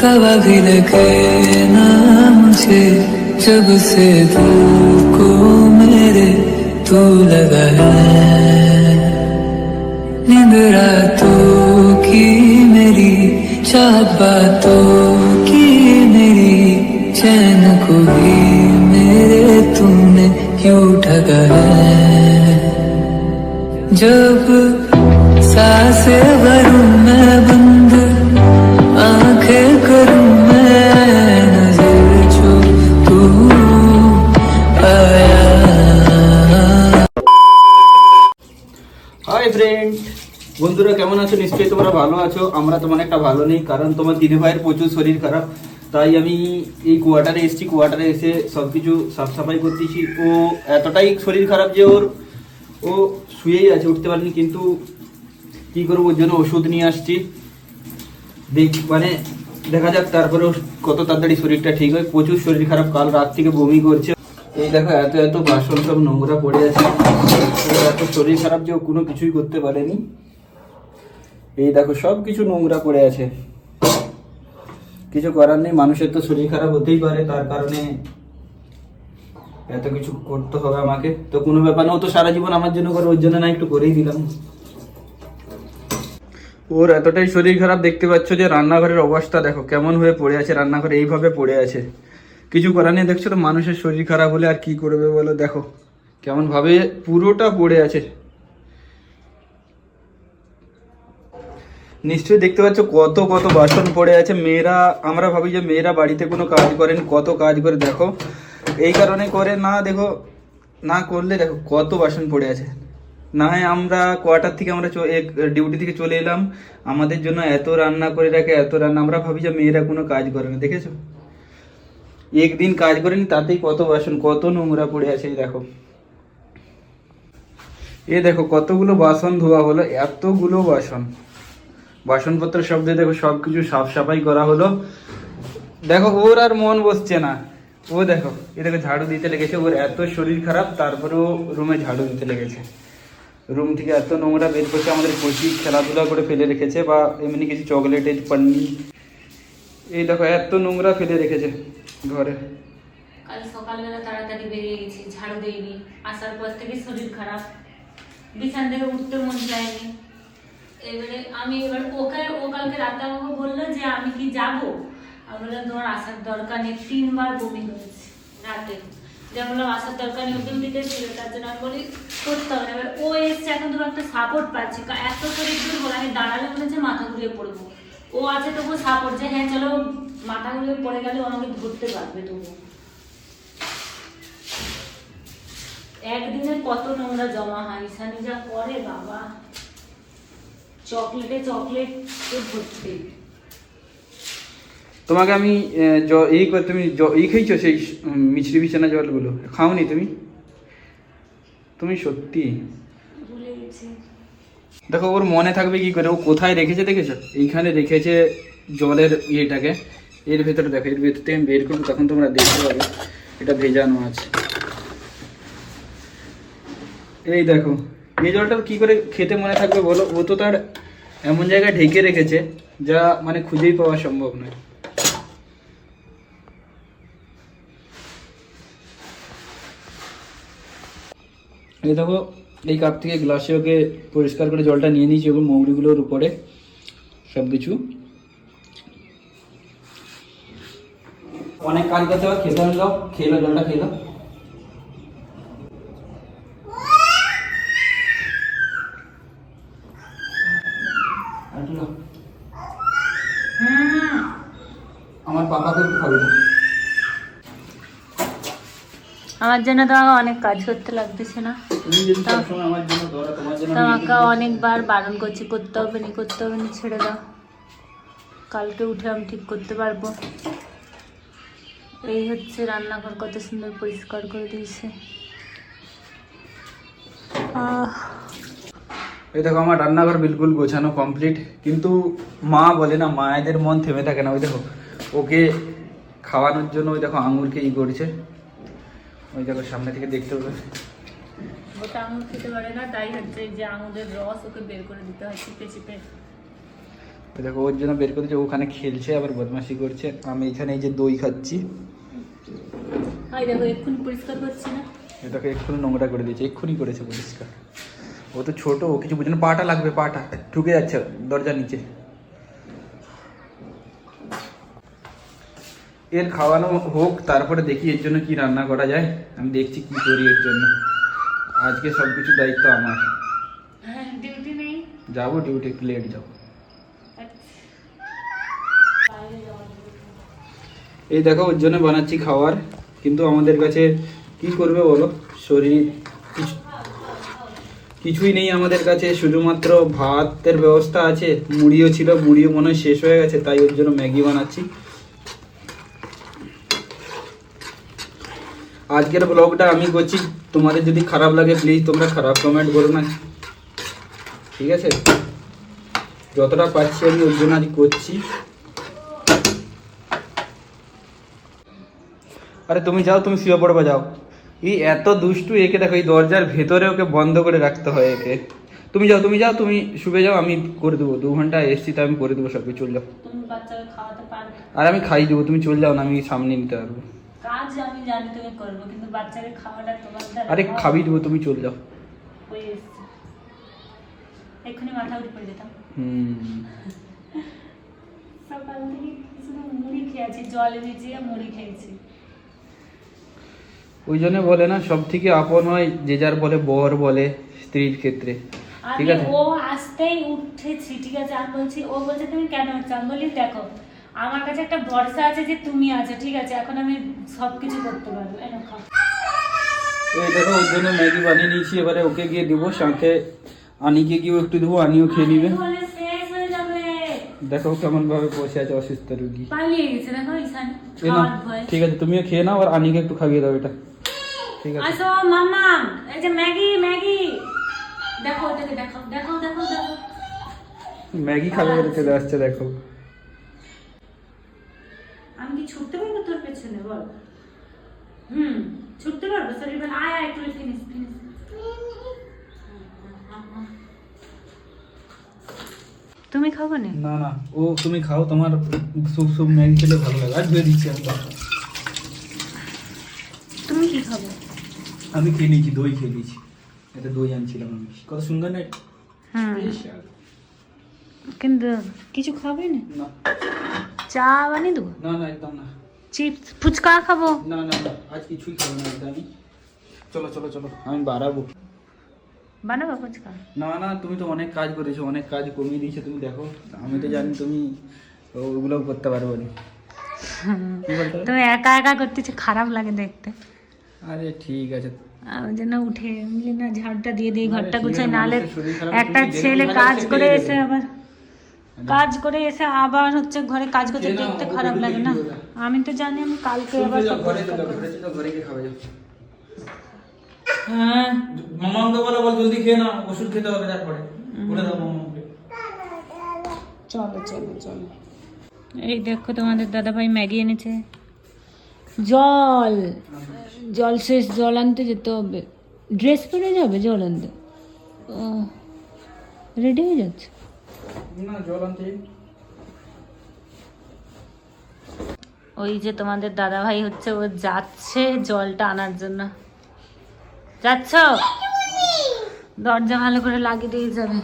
कवा भी लगे ना मुझे जब से दिल को मेरे तू लगा है। नींद रातों की मेरी चाहत बातों की मेरी चैन को भी मेरे तुमने क्यों ठगा है। जब सांसें भरूं मैं बंद आंखें करूं मैं नजर जो तू आया। হাই ফ্রেন্ড, বন্ধুরা কেমন আছো? নিশ্চয়ই তোমরা ভালো আছো। আমরা তেমন একটা ভালো নেই, কারণ তোমার দিদি ভাইয়ের প্রচুর শরীর খারাপ। তাই আমি এই কোয়ার্টারে এসেছি। কোয়ার্টারে এসে সবকিছু সাফ সাফাই করতেছি। ও এতটাই শরীর খারাপ যে ও শুয়েই আছে, উঠতে পারেনি। কিন্তু কি করবো, ওর জন্য ওষুধ নিয়ে আসছি। দেখা যাক তারপরে কত তাড়াতাড়ি শরীরটা ঠিক হয়। প্রচুর শরীর খারাপ, কাল রাত থেকে বমি করছে। এই দেখো এত এত বাসন সব নোংরা পড়ে আছে। এত শরীর খারাপ যে ও কোনো কিছুই করতে পারেনি। এই দেখো সব কিছু নোংরা পড়ে আছে। কিছু করার নেই, মানুষের তো শরীর খারাপ হতেই পারে, তার কারণে এত কিছু করতে হবে আমাকে। তো কোনো ব্যাপার না, ও তো সারা জীবন আমার জন্য করে, ওর জন্য না একটু করেই দিলাম। ওর এতটাই শরীর খারাপ, দেখতে পাচ্ছ যে রান্নাঘরের অবস্থা দেখো কেমন হয়ে পড়ে আছে। রান্নাঘরে এইভাবে পড়ে আছে, কিছু করার নেই। দেখছো তো মানুষের শরীর খারাপ হলে আর কি করবে বলো। দেখো কেমন ভাবে পুরোটা পড়ে আছে। নিশ্চয়ই দেখতে পাচ্ছ কত কত বাসন পড়ে আছে। মেয়েরা, আমরা ভাবি যে মেয়েরা বাড়িতে কোনো কাজ করেন, কত কাজ করে। দেখো এই কারণে করে না, দেখো না করলে দেখো কত বাসন পড়ে আছে। না হয় আমরা কোয়ার্টার থেকে আমরা ডিউটি থেকে চলে এলাম, আমাদের জন্য এত রান্না করে রাখে, এত রান্না। আমরা ভাবি যে মেয়েরা কোনো কাজ করে না। দেখেছো একদিন কাজ করেনি, তাতেই কত বাসন, কত নোংরা পড়ে আছে। এই দেখো, এ দেখো কতগুলো বাসন ধোয়া হলো, এতগুলো বাসনপত্র সব দিয়ে দেখো সবকিছু সাফ সাফাই করা হলো। দেখো ওর আর মন বসছে না। ও দেখো এ দেখো ঝাড়ু দিতে লেগেছে। ওর এত শরীর খারাপ, তারপরেও রুমে ঝাড়ু দিতে লেগেছে। রুম থেকে এত নোংরা বের করছে। আমাদের প্রচুর খেলাধুলা করে ফেলে রেখেছে, বা এমনি কিছু চকলেটের পান্নি। এই দেখো এত নোংরা ফেলে রেখেছে ঘরে। কাল সকালবেলা তাড়াতাড়ি বেরিয়ে গেছি, ঝাড়ু দিইনি। আসার পর থেকে শরীর খারাপ, বিছানা থেকে উঠতে মন চায়নি। ও কালকে রাতে আমাকে বললো যে আমি কি যাবো। আমি বললাম তোমার আসার দরকার নেই। 3 বার বমি হয়েছে রাতে। যে বললাম আসার দরকার নেই, ওষুধ দিতে ছিল, তার জন্য আমি বলি করতে হবে না। এবার ও এসছে, এখন তোমার একটা সাপোর্ট পাচ্ছি। এত শরীর দুর্বল, আমি দাঁড়ালে মনে হচ্ছে মাথা ঘুরিয়ে পড়বো। ও আছে তবু সাপোর্ট, যে হ্যাঁ চলো, মাথা ঘুরিয়ে পড়ে গেলে আমাকে ধরতে পারবে। তবু একদিনে কত নোংরা জমা হয়। ঈশানি যা করে বাবা, চকলেট ভর্তি। তোমাকে আমি তুমি খেয়েছো সেই মিছরি বিছানা জলগুলো? খাওনি তুমি সত্যি ভুলে গেছি। দেখো ওর মনে থাকবে কি করে? ও কোথায় রেখেছে দেখেছো? এইখানে রেখেছে জলের ইয়েটাকে। এর ভেতরে দেখো, এর ভেতর থেকে আমি বের করবো, তখন তোমরা দেখতে পাবে এটা ভেজানো আছে। এই দেখো এই জলটা কি করে খেতে মনে থাকবে বলো? ও তো তার এমন জায়গায় ঢেকে রেখেছে যা খুঁজেই পাওয়া সম্ভব নয়। এই দেখো এই কাপ থেকে গ্লাসে ওকে পরিষ্কার করে জলটা নিয়ে নিয়েছি, ওগুলো মৌরিগুলোর উপরে সব কিছু। অনেক কাজ করতে হবে, খেতে হলো, খেলো জলটা খেলো। আমার পাপাকে খাবে না। আমার জন্য তো অনেক কাজ করতে লাগতেছে না। তোমাকে অনেকবার বারণ করছি, করতে হবে না, ছেড়ে দাও। কালকে উঠে আমি ঠিক করতে পারবো। এই হচ্ছে রান্নাঘর, কত সুন্দর পরিষ্কার করে দিয়েছে। এই দেখো আমার রান্নাঘর বিলকুল গোছানো কমপ্লিট। কিন্তু মা বলে না, মায়েদের মন থেমে থাকে না। ওই দেখো ওকে খাওয়ানোর জন্য ওই দেখো আঙুরকে করছে। ওই দেখো সামনে থেকে দেখতে হবে। ওটা আঙুর খেতে পারে না, তাই হচ্ছে যে আঙুরের রস ওকে বের করে দিতে হয় চিপে চিপে। তো দেখো ওর জন্য বের করেছে, ওখানে খেলছে আবার বদমাশি করছে। আমি এখানে এই যে দই খাচ্ছি, এই দেখো এক্ষুনি পরিষ্কার করছি না। এটাকে এক্ষুনি নোংরা করে দিয়েছে, এক্ষুনি করেছে পরিষ্কার। ও তো ছোট, ও কিছু বুঝে না। পাটা লাগবে, পাটা ঢুকে যাচ্ছে দরজার নিচে। এর খাওয়ানো হোক, তারপরে দেখি এর জন্য কি রান্না করা যায়। আমি দেখছি কি করি এর জন্য। আজকে সব কিছু দায়িত্ব আমার। হ্যাঁ, ডিউটি নেই, যাবো ডিউটি, একটু লেট যাবো। এই দেখো ওর জন্য বানাচ্ছি খাবার, কিন্তু আমাদের কাছে কি করবে বলো, শরীর কিছুই নেই আমাদের কাছে, শুধুমাত্র ভাতের ব্যবস্থা আছে। মুড়িও ছিল, মুড়িও মনে হয় শেষ হয়ে গেছে, তাই ওর জন্য ম্যাগি বানাচ্ছি। আজকের ব্লগটা আমি করছি, তোমাদের যদি খারাপ লাগে প্লিজ তোমরা খারাপ কমেন্ট করো না, ঠিক আছে? যতটা পারছি আমি ওর জন্য আজ করছি। আরে তুমি যাও, তুমি শুয়ে পড়বে, যাও। এই এত দুষ্টু, একে দেখো এই দরজার ভেতরে ওকে বন্ধ করে রাখতে হয় একে। তুমি যাও, তুমি যাও, তুমি শুয়ে যাও, আমি করে দেবো। 2 ঘন্টা এসছি তাই আমি করে দেবো সব কিছু, চল যাও। তুমি বাচ্চাকে খাওয়াতে পারবে? আর আমি খাই দেবো, তুমি চল যাও না, আমি সামনে নিতে পারবো। কাজ আমি জানি তুমি করবে, কিন্তু বাচ্চাকে খাওয়াটা তোমার দ্বারা আরে খাবি দেবো, তুমি চল যাও। হয়ে এসছে, এক্ষুনি মাথা উঠে পড়ে যেতাম। সকাল থেকে শুধু মুড়ি খেয়েছি, জল ভিজিয়ে মুড়ি খেয়েছি। ওই জন্য বলে না, সব থেকে আপন হয় যে যার বলে বর বলে স্ত্রীর ক্ষেত্রে, ঠিক আমি আছে? ও আসতেই উঠেছি, ঠিক আছে, আমি বলছি, ও বলছে তুমি কেন উঠছো? আমি বলি দেখো আমার কাছে একটা ভরসা আছে যে তুমি আছো, ঠিক আছে, এখন আমি সবকিছু করতে পারবো। এনো খাও। এই দেখো ওর জন্য ম্যাগি বানিয়ে নিয়েছি, এবারে ওকে গিয়ে দেবো, সাথে আনিকে গিয়েও একটু দেবো, আনিও খেয়ে নিবে। বলে শেষ হয়ে যাবে। দেখো কেমন ভাবে বসে আছে অসুস্থ রুগী। পালিয়ে গেছে দেখো ঈশান, এই নাও, খাওয়ার ভয়। ঠিক আছে তুমিও খেয়ে নাও, আর আনিকে একটু খাইয়ে দাও এটা, ঠিক আছে? আসো মামা, এই যে ম্যাগি ম্যাগি, দেখো ওটাকে, দেখো দেখো দেখো দেখো, ম্যাগি খাবে বলে চলে আসছে, দেখো। আমি কি ছুটতে পারবো তোর পেছনে বল? ছুটতে পারবো? সরি বল, আয় আয় একটু ফিনিশ ফিনিশ। তুমি খাবো না? না না, ও তুমি খাও, তোমার সুপ সুপ ম্যাগি খেলে ভালো লাগে। আর ধুয়ে দিচ্ছি আমি। তুমি কি খাবে? আমি খেয়ে নিয়েছি, দই খেয়ে নিয়েছি। এটা দই আনছিলাম আমি, কত সুন্দর না এটা? হ্যাঁ, কিন্তু কিছু খাবে না? না চা বানিয়ে দেবো? না না, একদম না। চিপস ফুচকা খাবো? না না না, আজ কিছুই খাবো না এটা আমি। চলো চলো চলো, আমি বাড়াবো। বানাবো ফুচকা? না না, তুমি তো অনেক কাজ করেছো, অনেক কাজ কমিয়ে দিয়েছো তুমি, দেখো আমি তো জানি তুমি ওগুলো করতে পারবো না। কি বলতে হবে? তুমি একা একা করতেছো, খারাপ লাগে দেখতে। আরে ঠিক আছে, আমি যেন উঠে এমনি না ঝাড়টা দিয়ে দিই, ঘরটা ঠিক গুছাই, আছে, নাহলে মানুষের শরীর খারাপ, একটা তুমি ছেলে যেরকম কাজ কাজ করে খেয়ে এসে নেবে। আবার কাজ করে এসে আবার হচ্ছে ঘরে কাজ করতে খেয়ে নাও, দেখতে ওকে খারাপ দেখে লাগে না? দিও না। আমি তো জানি আমি কালকে শুনতে আবার যাও, সব ঘরে পরিষ্কার চলো, করবো। ঘরে চলো, ঘরে গিয়ে খাওয়া যাও। হ্যাঁ, মামাকে বলো, বল জলদি খেয়ে নাও, ওষুধ খেতে হবে তারপরে। বলে দাও মামাকে। চলো চলো চলো। এই দেখো তোমাদের দাদাভাই ম্যাগি এনেছে। জল জল শেষ, জল আনতে যেতে হবে। ড্রেস পরে যাবে জল আনতে? রেডি হয়ে যাচ্ছে? না, জল আনতে যাই। ওই যে তোমাদের দাদাভাই হচ্ছে, ও যাচ্ছে জলটা আনার জন্য। যাচ্ছ? দরজা ভালো করে লাগিয়ে দিয়ে যাবে।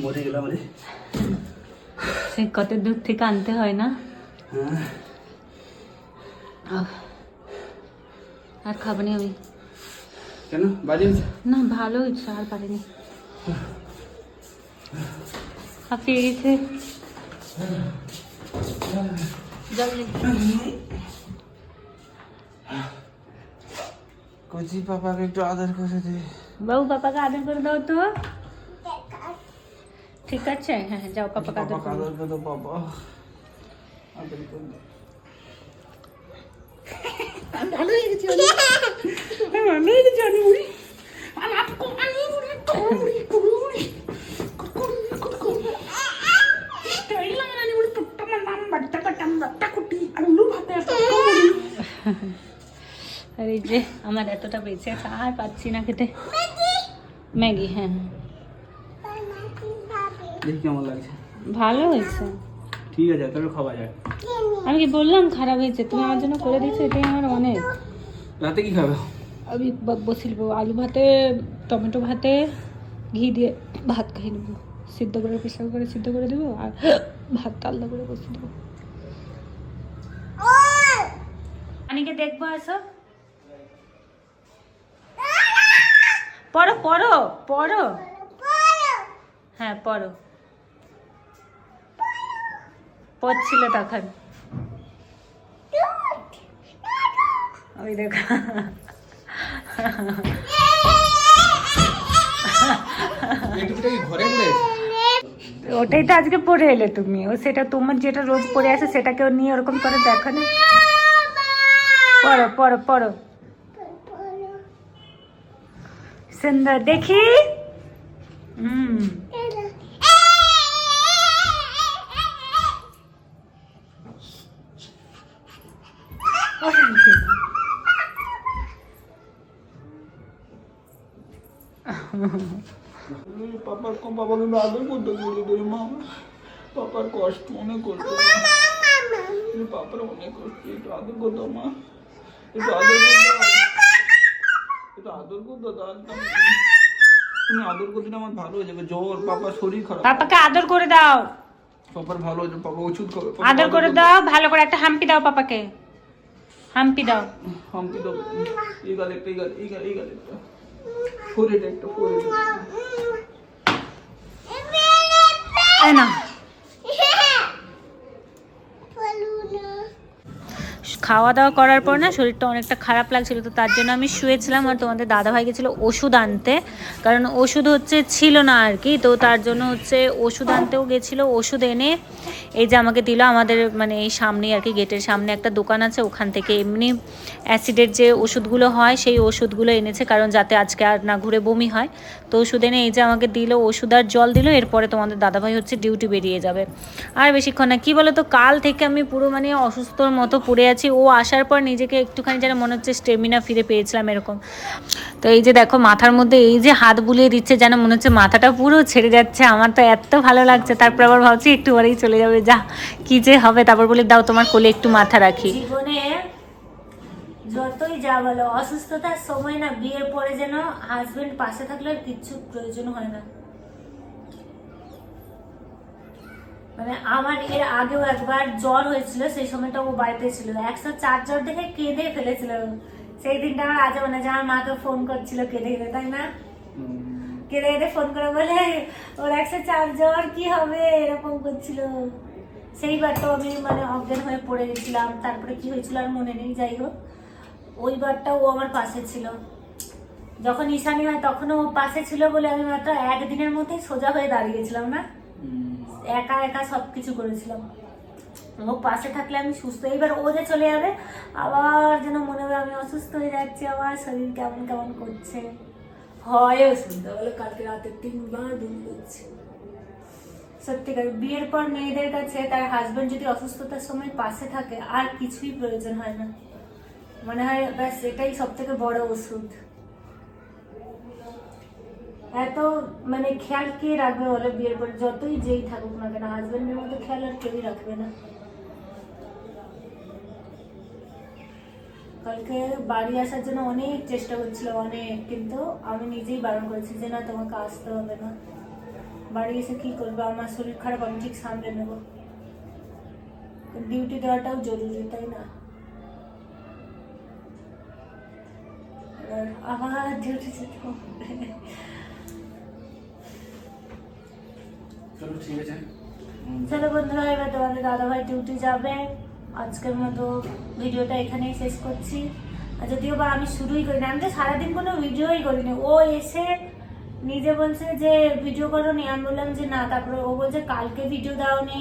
মরে গেলাম রে। সে কত দূর থেকে আনতে হয় না? হ্যাঁ। আর খাবো না আমি। কেন বাজে? না ভালো হয়েছে, আর পারিনি, হাঁপিয়ে গেছে। জল নে। কচি পাপাকে একটু আদর করে দে। বাবু পাপাকে আদর করে দাও তো। ঠিক আছে, হ্যাঁ হ্যাঁ, যাও পাপাকে আদর পাপাকে করে আদর করে দাও, পাপা আদর করে দাও। ভালো হয়ে গেছে, ভালো হয়ে গেছে, আমি উড়ি। আর এই যে আমার আমার এতটা বেঁচে আছে আর পাচ্ছি না খেতে। ম্যাগি, হ্যাঁ দেখি কেমন লাগছে। ভালো হয়েছে, ঠিক আছে তাহলে খাওয়া যায়। আমি কি বললাম খারাপ হয়েছে? তুমি আমার জন্য করে দিচ্ছ, এটাই আমার অনেক। রাতে কি খাবে? আমি বসিলবো আলু ভাতে, টমেটো ভাতে ঘি দিয়ে ভাত খেয়ে নেবো, সিদ্ধ করে প্রেসার করে সিদ্ধ করে দেবো আর ভাতটা আলাদা করে বসিয়ে দেবো। আনিকে দেখবো, আসো পড়ো পড়ো পড়ো, হ্যাঁ পড়ো, পড়ছিল তখন। ওই দেখো ঘরে বলে ওটাই তো আজকে পরে এলে তুমি, ও সেটা তোমার যেটা রোজ পরে আসে সেটাকে ও নিয়ে ওরকম করে দেখো না। পড়ো পড়ো পড়ো, সুন্দর দেখি। পাপার বাবাকে আদর করতে বলে তোর মা, পাপার কষ্ট অনেক করতো, পাপার অনেক কষ্ট, একটু আদর করতো মা, একটু আদর করতো, একটু আদর করতো, তাহলে তুমি আদর করতে আমার ভালো হয়ে যাবে। জ্বর, পাপার শরীর খারাপ, পাপাকে আদর করে দাও, পাপার ভালো হয়ে যাবে, পাপা ওষুধ খাবে, আদর করে দাও ভালো করে, একটা হাম্পি দাও পাপাকে, হাম্পি দাও। হাম্পি দাও, এই গালে একটা, এই গালে একটা, ফোরেড একটা, ফোরেড না। খাওয়া দাওয়া করার পর না শরীরটা অনেকটা খারাপ লাগছিল, তো তার জন্য আমি শুয়েছিলাম। আর তোমাদের দাদাভাই গেছিলো ওষুধ আনতে, কারণ ওষুধ ছিল না আর কি, তো তার জন্য ওষুধ আনতেও গেছিলো। ওষুধ এনে এই যে আমাকে দিল, আমাদের মানে এই সামনেই আর কি, গেটের সামনে একটা দোকান আছে, ওখান থেকে এমনি অ্যাসিডের যে ওষুধগুলো হয় সেই ওষুধগুলো এনেছে, কারণ যাতে আজকে আর না ঘুরে বমি হয়। তো ওষুধ এনে এই যে আমাকে দিল, ওষুধ আর জল দিল। এরপরে তোমাদের দাদাভাই ডিউটি বেরিয়ে যাবে, আর বেশিক্ষণ না। কী বলো তো, কাল থেকে আমি পুরো মানে অসুস্থর মতো পড়ে আছি। ও আসার পর নিজেকে একটুখানি যেন মনে হচ্ছে স্টেমিনা ফিরে পেয়েছিলাম এরকম। তো এই যে দেখো মাথার মধ্যে এই যে হাত বুলিয়ে দিচ্ছে, যেন মনে হচ্ছে মাথাটা পুরো ছেড়ে যাচ্ছে। আমার তো এত ভালো লাগছে, তারপর আবার ভাবছি একটু পরেই চলে যাবে, যা কি যে হবে। তারপর বলে দাও তোমার কোলে একটু মাথা রাখি। জীবনে যতই যা বলো, অসুস্থতার সময় না, বিয়ের পরে যেন হাজবেন্ড পাশে থাকলে আর কিচ্ছু প্রয়োজন হয় না। মানে আমার এর আগেও একবার জ্বর হয়েছিল, সেই সময়টা ও বাড়িতে ছিল, 104 জ্বর দেখে কেঁদে ফেলেছিল। সেই দিনটা আমার আজও মনে আছে, আমার মাকে ফোন করছিল কেঁদে কেঁদে, তাই না? কেঁদে কেঁদে ফোন করে বলে ওর 104 জ্বর, কি হবে, এরকম করছিল। সেইবারটাও আমি মানে অজ্ঞান হয়ে পড়ে গেছিলাম, তারপরে কি হয়েছিল আর মনে নেই। যাই হোক, ওইবারটাও ও আমার পাশে ছিল। যখন ঈশানী হয় তখনও ও পাশে ছিল বলে আমি মাত্র একদিনের মধ্যেই সোজা হয়ে দাঁড়িয়ে গেছিলাম না, একা একা সবকিছু করেছিলাম। ও পাশে থাকলে আমি সুস্থ। এইবার ও যে চলে যাবে, আবার যেন মনে হবে আমি অসুস্থ হয়ে যাচ্ছি, আমার শরীর কেমন কেমন করছে। হয়ও শুনতে বলে কালকে রাতে 3 বার বমি করছে। সত্যিকার বিয়ের পর মেয়েদের কাছে তার হাজবেন্ড যদি অসুস্থতার সময় পাশে থাকে আর কিছুই প্রয়োজন হয় না, মনে হয় ব্যাস এটাই সব থেকে বড় ওষুধ। এত মানে খেয়াল কে রাখবে বলে বিয়ের পর, যতই যেই থাকুক না কেন, হাজবেন্ডের মতো খেয়াল আর কেউই রাখবে না। কালকে বাড়ি আসার জন্য অনেক চেষ্টা করছিল, অনেক, কিন্তু আমি নিজেই বারণ করেছি যে না তোমাকে আসতে হবে না, বাড়ি এসে কি করবে, আমার শরীর খারাপ, আমি ঠিক সামলে নেব। ডিউটি দেওয়াটাও জরুরি, তাই না? আবার ডিউটি যেতে হবে। চলো বন্ধুরা, এবার তোমাদের দাদাভাই ডিউটি যাবে। আজকের মতো ভিডিওটা এখানেই শেষ করছি। আর যদিও বা আমি শুরুই করিনি, আমি তো সারাদিন কোনো ভিডিওই করিনি। ও এসে নিজে বলছে যে ভিডিও করো নি, আমি বললাম যে না। তারপরে ও বলছে কালকে ভিডিও দাও নি,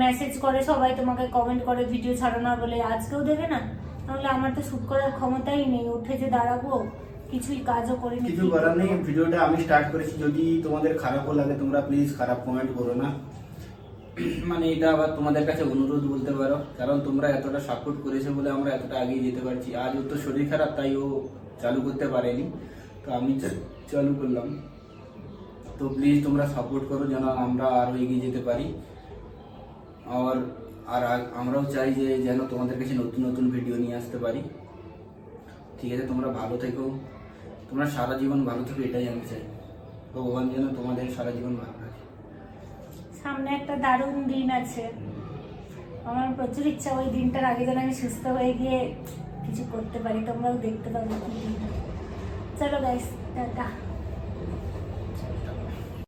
মেসেজ করে সবাই তোমাকে, কমেন্ট করে ভিডিও ছাড়ো না বলে, আজকেও দেবে না। তাহলে আমার তো শুট করার ক্ষমতাই নেই, উঠে যে দাঁড়াবো, কিছুই কাজও করিনি। কিছু করার নেই, ভিডিওটা আমি স্টার্ট করেছি। যদি তোমাদের খারাপও লাগে তোমরা প্লিজ খারাপ কমেন্ট করো না। মানে এটা আবার তোমাদের কাছে অনুরোধ বলতে পারো, কারণ তোমরা এতটা সাপোর্ট করেছো বলে আমরা এতটা এগিয়ে যেতে পারছি। আজ ওর তো শরীর খারাপ, তাই ও চালু করতে পারেনি, তো আমি চালু করলাম। তো প্লিজ তোমরা সাপোর্ট করো যেন আমরা আরও এগিয়ে যেতে পারি। আর আমরাও চাই যে যেন তোমাদের কাছে নতুন নতুন ভিডিও নিয়ে আসতে পারি। ঠিক আছে, তোমরা ভালো থেকো, তোমরা সারা জীবন ভালো থেকো, এটাই আমি চাই। ভগবান যেন তোমাদের সারা জীবন ভালো রাখে। সামনে একটা দারুণ দিন আছে, আমার প্রচুর ইচ্ছা ওই দিনটার আগে যেন আমি সুস্থ হয়ে গিয়ে কিছু করতে পারি, তোমরাও দেখতে পাবে কি দিন। চলো গাইস, টাটা।